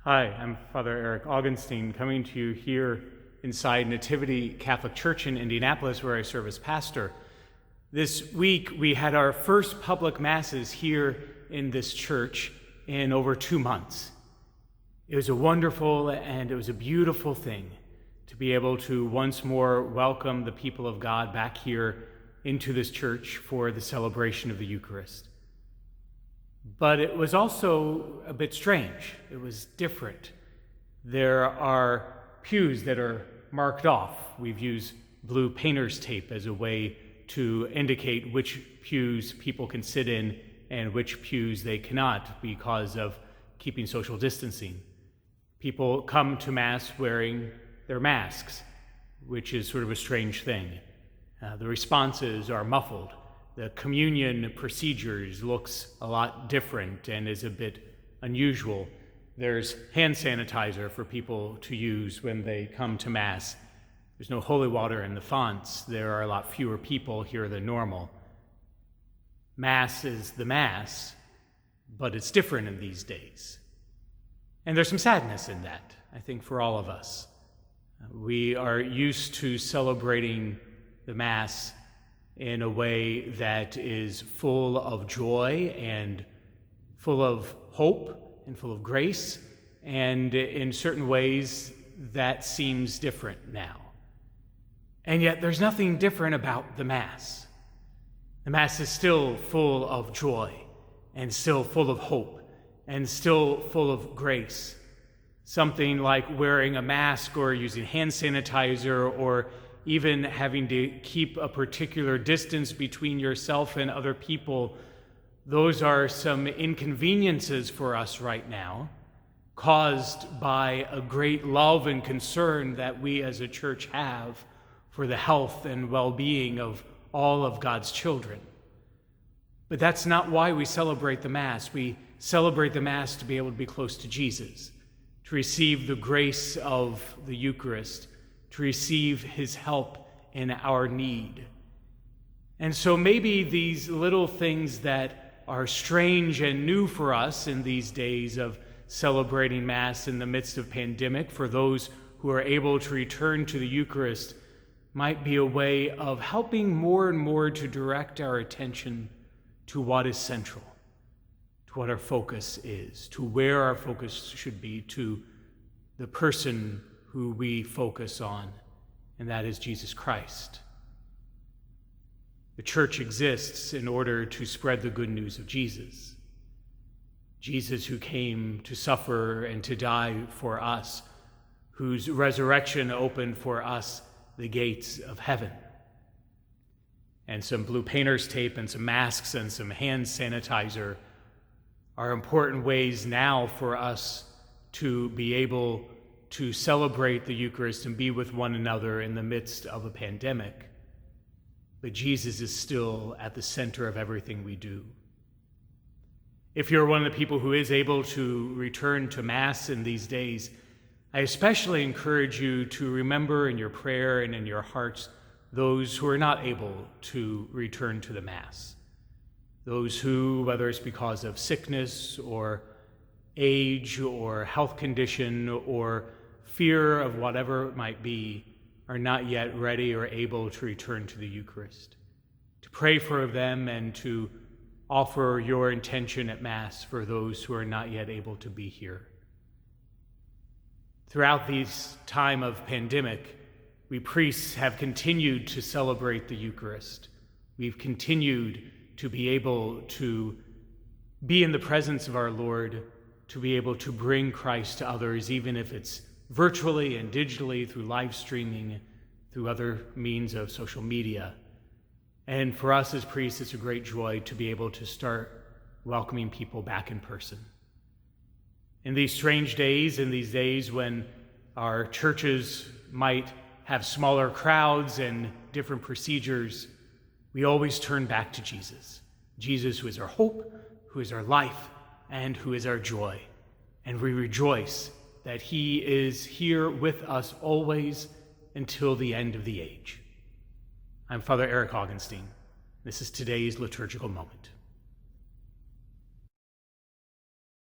Hi, I'm Father Eric Augenstein, coming to you here inside Nativity Catholic Church in Indianapolis, where I serve as pastor. This week, we had our first public masses here in this church in over 2 months. It was a wonderful and it was a beautiful thing to be able to once more welcome the people of God back here into this church for the celebration of the Eucharist. But it was also a bit strange. It was different. There are pews that are marked off. We've used blue painter's tape as a way to indicate which pews people can sit in and which pews they cannot because of keeping social distancing. People come to Mass wearing their masks, which is sort of a strange thing. The responses are muffled. The communion procedures looks a lot different and is a bit unusual. There's hand sanitizer for people to use when they come to Mass. There's no holy water in the fonts. There are a lot fewer people here than normal. Mass is the Mass, but it's different in these days. And there's some sadness in that, I think, for all of us. We are used to celebrating the Mass in a way that is full of joy and full of hope and full of grace, and in certain ways that seems different now. And yet there's nothing different about the Mass. The Mass is still full of joy and still full of hope and still full of grace. Something like wearing a mask or using hand sanitizer or even having to keep a particular distance between yourself and other people, those are some inconveniences for us right now, caused by a great love and concern that we as a church have for the health and well-being of all of God's children. But that's not why we celebrate the Mass. We celebrate the Mass to be able to be close to Jesus, to receive the grace of the Eucharist, to receive his help in our need. And so maybe these little things that are strange and new for us in these days of celebrating Mass in the midst of pandemic, for those who are able to return to the Eucharist, might be a way of helping more and more to direct our attention to what is central, to what our focus is, to where our focus should be, to the person who we focus on, and that is Jesus Christ. The church exists in order to spread the good news of Jesus. Jesus who came to suffer and to die for us, whose resurrection opened for us the gates of heaven. And some blue painter's tape and some masks and some hand sanitizer are important ways now for us to be able to celebrate the Eucharist and be with one another in the midst of a pandemic. But Jesus is still at the center of everything we do. If you're one of the people who is able to return to Mass in these days, I especially encourage you to remember in your prayer and in your hearts those who are not able to return to the Mass. Those who, whether it's because of sickness or age or health condition or fear of whatever it might be, are not yet ready or able to return to the Eucharist. To pray for them and to offer your intention at Mass for those who are not yet able to be here. Throughout this time of pandemic, we priests have continued to celebrate the Eucharist. We've continued to be able to be in the presence of our Lord, to be able to bring Christ to others, even if it's virtually and digitally, through live streaming, through other means of social media. And for us as priests, it's a great joy to be able to start welcoming people back in person. In these strange days, in these days when our churches might have smaller crowds and different procedures, we always turn back to Jesus. Jesus, who is our hope, who is our life, and who is our joy. And we rejoice that he is here with us always until the end of the age. I'm Father Eric Augenstein. This is today's liturgical moment.